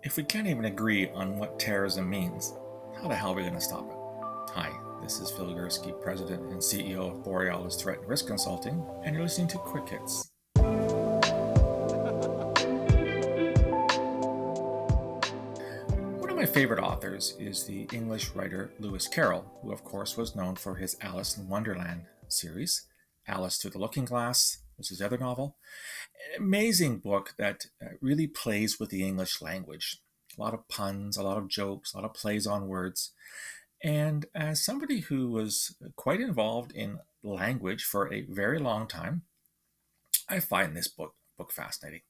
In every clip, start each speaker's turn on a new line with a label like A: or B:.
A: If we can't even agree on what terrorism means, how the hell are we going to stop it? Hi, this is Phil Gurski, President and CEO of Borealis Threat and Risk Consulting, and you're listening to Quick Hits. One of my favorite authors is the English writer Lewis Carroll, who of course was known for his Alice in Wonderland series. Alice Through the Looking Glass was his other novel. An amazing book that really plays with the English language. A lot of puns, a lot of jokes, a lot of plays on words. And as somebody who was quite involved in language for a very long time, I find this book fascinating.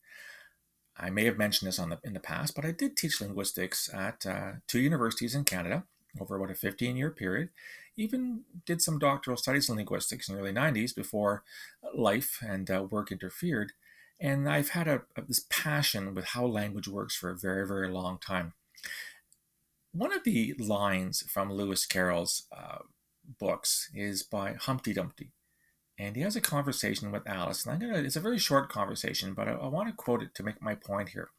A: I may have mentioned this in the past, but I did teach linguistics at two universities in Canada over about a 15-year period. Even did some doctoral studies in linguistics in the early 90s before life and work interfered. And I've had this passion with how language works for a very, very long time. One of the lines from Lewis Carroll's books is by Humpty Dumpty. And he has a conversation with Alice. And it's a very short conversation, but I want to quote it to make my point here.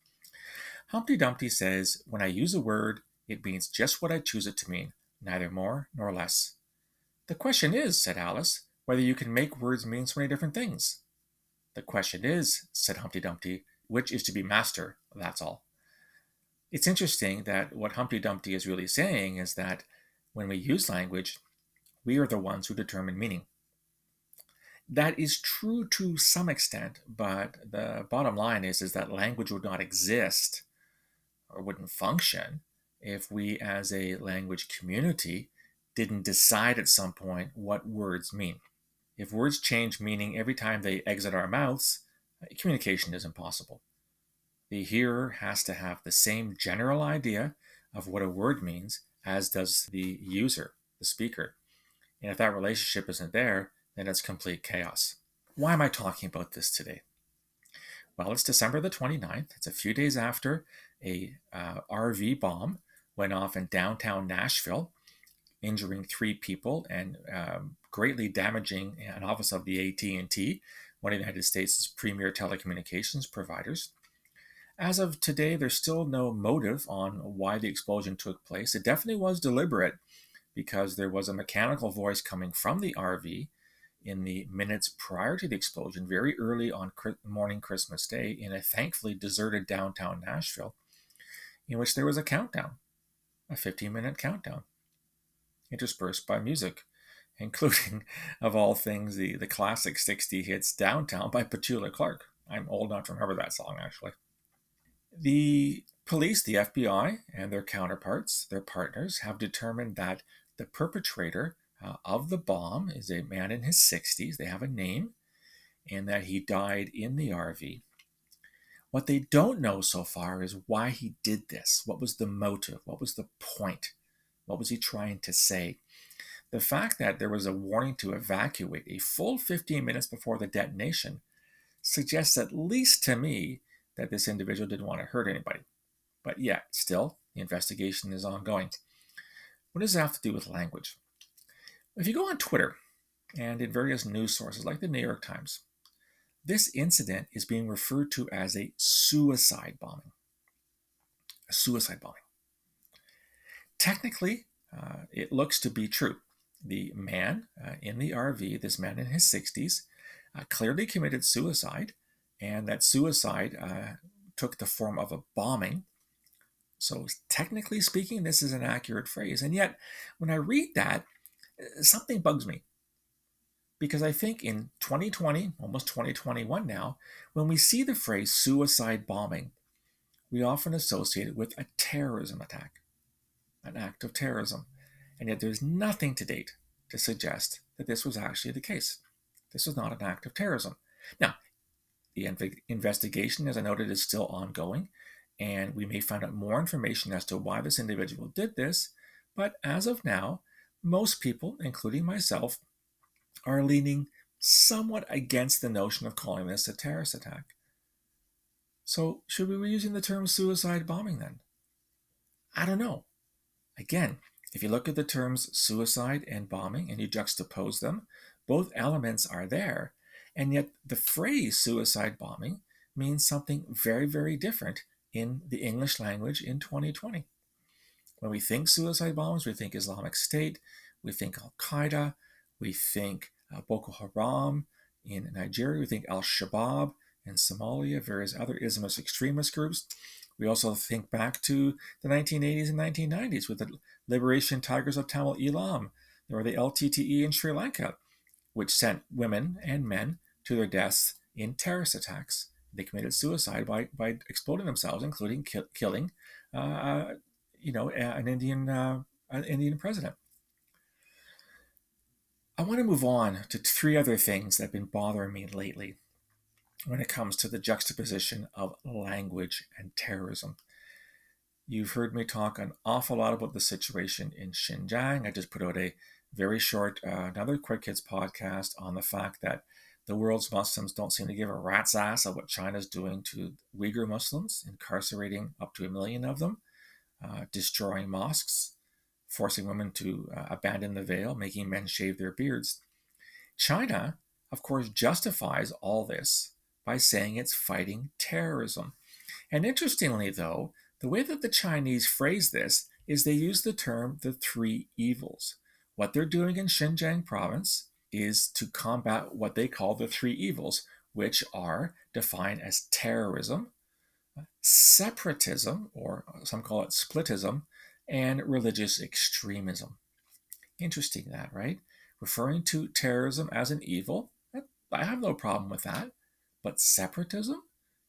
A: Humpty Dumpty says, "When I use a word, it means just what I choose it to mean, neither more nor less." "The question is," said Alice, "whether you can make words mean so many different things." "The question is," said Humpty Dumpty, "which is to be master, that's all." It's interesting that what Humpty Dumpty is really saying is that when we use language, we are the ones who determine meaning. That is true to some extent, but the bottom line is that language would not exist or wouldn't function if we as a language community didn't decide at some point what words mean. If words change meaning every time they exit our mouths, communication is impossible. The hearer has to have the same general idea of what a word means as does the user, the speaker. And if that relationship isn't there, then it's complete chaos. Why am I talking about this today? Well, it's December the 29th. It's a few days after a RV bomb went off in downtown Nashville, injuring 3 people and greatly damaging an office of the AT&T, one of the United States' premier telecommunications providers. As of today, there's still no motive on why the explosion took place. It definitely was deliberate because there was a mechanical voice coming from the RV in the minutes prior to the explosion, very early on morning Christmas Day, in a thankfully deserted downtown Nashville, in which there was a countdown, a 15-minute countdown, interspersed by music, including, of all things, the classic 60 hits Downtown by Petula Clark. I'm old enough to remember that song, actually. The police, the FBI, and their counterparts, their partners, have determined that the perpetrator of the bomb is a man in his 60s. They have a name, and that he died in the RV. What they don't know so far is why he did this. What was the motive? What was the point? What was he trying to say? The fact that there was a warning to evacuate a full 15 minutes before the detonation suggests, at least to me, that this individual didn't want to hurt anybody. But yet, still, the investigation is ongoing. What does it have to do with language? If you go on Twitter and in various news sources like the New York Times, this incident is being referred to as a suicide bombing. A suicide bombing. Technically, it looks to be true. The man in the RV, this man in his 60s, clearly committed suicide, and that suicide took the form of a bombing. So technically speaking, this is an accurate phrase. And yet, when I read that, something bugs me. Because I think in 2020, almost 2021 now, when we see the phrase suicide bombing, we often associate it with a terrorism attack, an act of terrorism. And yet there's nothing to date to suggest that this was actually the case. This was not an act of terrorism. Now, the investigation, as I noted, is still ongoing, and we may find out more information as to why this individual did this. But as of now, most people, including myself, are leaning somewhat against the notion of calling this a terrorist attack. So should we be using the term suicide bombing then? I don't know. Again, if you look at the terms suicide and bombing and you juxtapose them, both elements are there. And yet the phrase suicide bombing means something very, very different in the English language in 2020. When we think suicide bombers, we think Islamic State, we think Al-Qaeda, we think Boko Haram in Nigeria, we think Al-Shabaab in Somalia, various other Islamist extremist groups. We also think back to the 1980s and 1990s with the Liberation Tigers of Tamil Eelam, or the LTTE in Sri Lanka, which sent women and men to their deaths in terrorist attacks. They committed suicide by exploding themselves, including killing an Indian president. I want to move on to three other things that have been bothering me lately when it comes to the juxtaposition of language and terrorism. You've heard me talk an awful lot about the situation in Xinjiang. I just put out a very short, another Quick Hits podcast on the fact that the world's Muslims don't seem to give a rat's ass of what China's doing to Uyghur Muslims, incarcerating up to 1 million of them, destroying mosques, forcing women to abandon the veil, making men shave their beards. China, of course, justifies all this by saying it's fighting terrorism. And interestingly, though, the way that the Chinese phrase this is they use the term the three evils. What they're doing in Xinjiang province is to combat what they call the three evils, which are defined as terrorism, separatism, or some call it splitism, and religious extremism. Interesting that, right? Referring to terrorism as an evil, I have no problem with that. But separatism?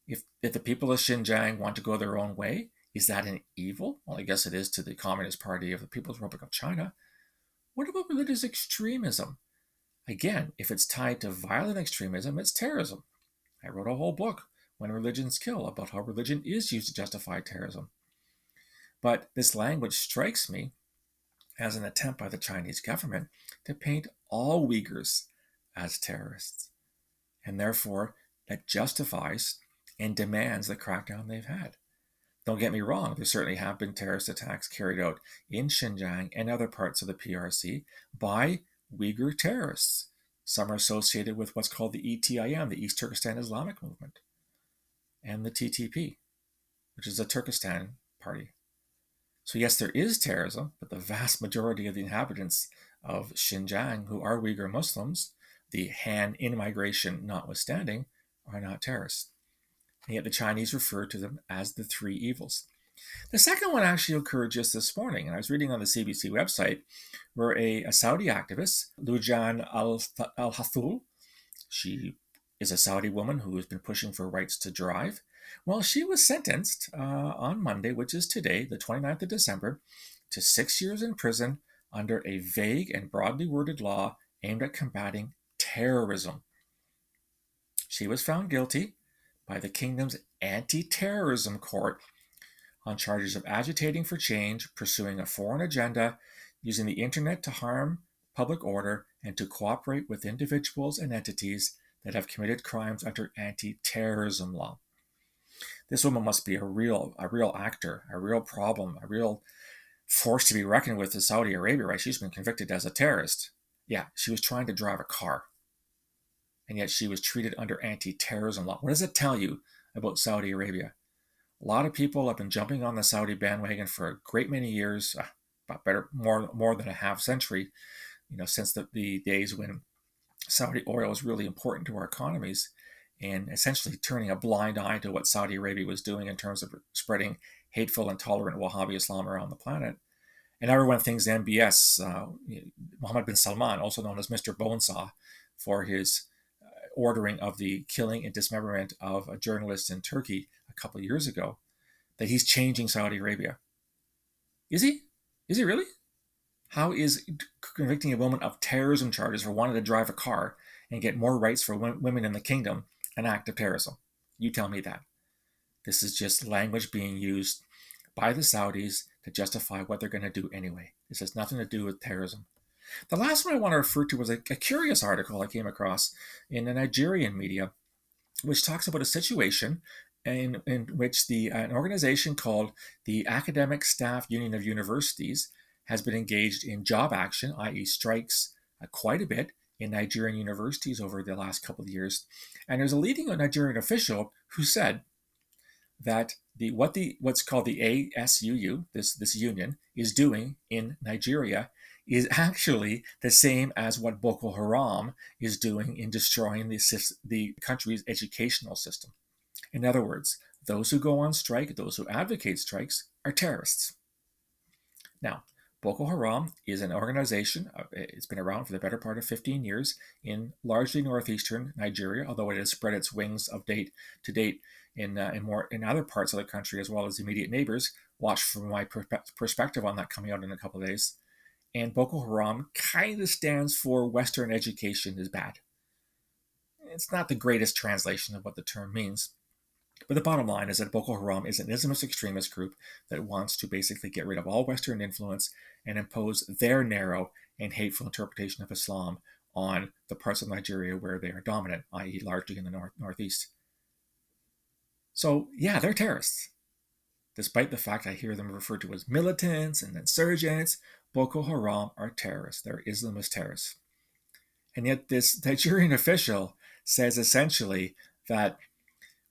A: If the people of Xinjiang want to go their own way, is that an evil? Well, I guess it is to the Communist Party of the People's Republic of China. What about religious extremism? Again, if it's tied to violent extremism, it's terrorism. I wrote a whole book, When Religions Kill, about how religion is used to justify terrorism. But this language strikes me as an attempt by the Chinese government to paint all Uyghurs as terrorists. And therefore, that justifies and demands the crackdown they've had. Don't get me wrong, there certainly have been terrorist attacks carried out in Xinjiang and other parts of the PRC by Uyghur terrorists. Some are associated with what's called the ETIM, the East Turkestan Islamic Movement, and the TTP, which is a Turkestan party. So yes, there is terrorism, but the vast majority of the inhabitants of Xinjiang who are Uyghur Muslims, the Han in-migration notwithstanding, are not terrorists. And yet the Chinese refer to them as the three evils. The second one actually occurred just this morning, and I was reading on the CBC website where a Saudi activist, Loujain Alhathloul, she is a Saudi woman who has been pushing for rights to drive. Well, she was sentenced on Monday, which is today, the 29th of December, to 6 years in prison under a vague and broadly worded law aimed at combating terrorism. She was found guilty by the kingdom's anti-terrorism court on charges of agitating for change, pursuing a foreign agenda, using the internet to harm public order, and to cooperate with individuals and entities that have committed crimes under anti-terrorism law. This woman must be a real actor, a real problem, a real force to be reckoned with in Saudi Arabia, right? She's been convicted as a terrorist. Yeah, she was trying to drive a car, and yet she was treated under anti-terrorism law. What does it tell you about Saudi Arabia? A lot of people have been jumping on the Saudi bandwagon for a great many years, more than a half century, since the days when Saudi oil was really important to our economies, and essentially turning a blind eye to what Saudi Arabia was doing in terms of spreading hateful, intolerant Wahhabi Islam around the planet. And everyone thinks MBS, Mohammed bin Salman, also known as Mr. Bonesaw, for his ordering of the killing and dismemberment of a journalist in Turkey a couple of years ago, that he's changing Saudi Arabia. Is he? Is he really? How is convicting a woman of terrorism charges for wanting to drive a car and get more rights for women in the kingdom an act of terrorism? You tell me that. This is just language being used by the Saudis to justify what they're going to do anyway. This has nothing to do with terrorism. The last one I want to refer to was a curious article I came across in the Nigerian media, which talks about a situation in which an organization called the Academic Staff Union of Universities has been engaged in job action, i.e. strikes, quite a bit in Nigerian universities over the last couple of years. And there's a leading Nigerian official who said that what's called the ASUU, this union, is doing in Nigeria is actually the same as what Boko Haram is doing in destroying the country's educational system. In other words, those who go on strike, those who advocate strikes, are terrorists. Now, Boko Haram is an organization, it's been around for the better part of 15 years in largely northeastern Nigeria, although it has spread its wings to date in other parts of the country as well as immediate neighbors. Watch from my perspective on that coming out in a couple of days. And Boko Haram kind of stands for Western education is bad. It's not the greatest translation of what the term means. But the bottom line is that Boko Haram is an Islamist extremist group that wants to basically get rid of all Western influence and impose their narrow and hateful interpretation of Islam on the parts of Nigeria where they are dominant, i.e. largely in the northeast. So yeah, they're terrorists. Despite the fact I hear them referred to as militants and insurgents, Boko Haram are terrorists. They're Islamist terrorists. And yet this Nigerian official says essentially that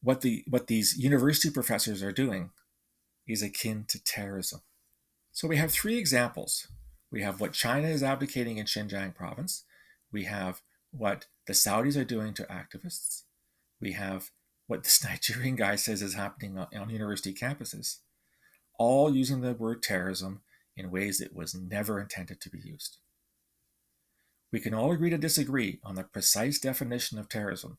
A: what these university professors are doing is akin to terrorism. So we have three examples. We have what China is advocating in Xinjiang province. We have what the Saudis are doing to activists. We have what this Nigerian guy says is happening on university campuses, all using the word terrorism in ways it was never intended to be used. We can all agree to disagree on the precise definition of terrorism.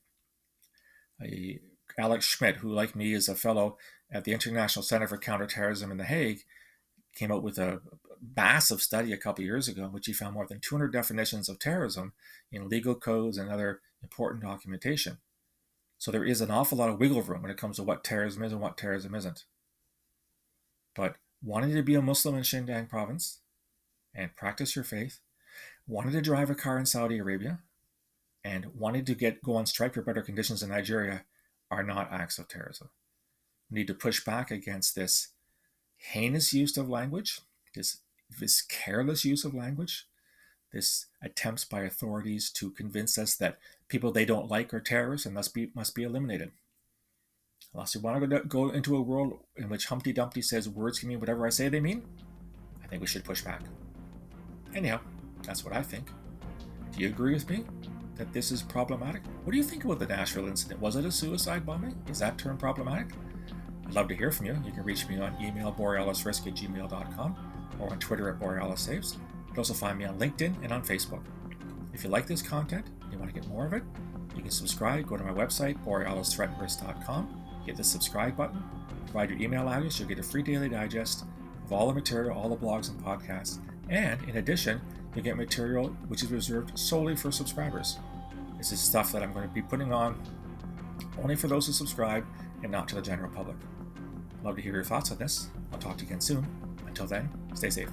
A: Alex Schmidt, who like me is a fellow at the International Center for Counterterrorism in The Hague, came out with a massive study a couple of years ago in which he found more than 200 definitions of terrorism in legal codes and other important documentation. So there is an awful lot of wiggle room when it comes to what terrorism is and what terrorism isn't. But wanting to be a Muslim in Xinjiang province and practice your faith, wanting to drive a car in Saudi Arabia, and wanting to go on strike for better conditions in Nigeria are not acts of terrorism. We need to push back against this heinous use of language, this careless use of language, this attempts by authorities to convince us that people they don't like are terrorists and must be eliminated. Unless you want to go into a world in which Humpty Dumpty says words can mean whatever I say they mean, I think we should push back. Anyhow, that's what I think. Do you agree with me that this is problematic? What do you think about the Nashville incident? Was it a suicide bombing? Is that term problematic? I'd love to hear from you. You can reach me on email borealisrisk@gmail.com or on Twitter @BorealisSaves. You can also find me on LinkedIn and on Facebook. If you like this content and you want to get more of it, you can subscribe. Go to my website, borealisthreatandrisk.com. Hit the subscribe button. Provide your email address. You'll get a free daily digest of all the material, all the blogs and podcasts. And in addition, you'll get material which is reserved solely for subscribers. This is stuff that I'm going to be putting on only for those who subscribe and not to the general public. I'd love to hear your thoughts on this. I'll talk to you again soon. Until then, stay safe.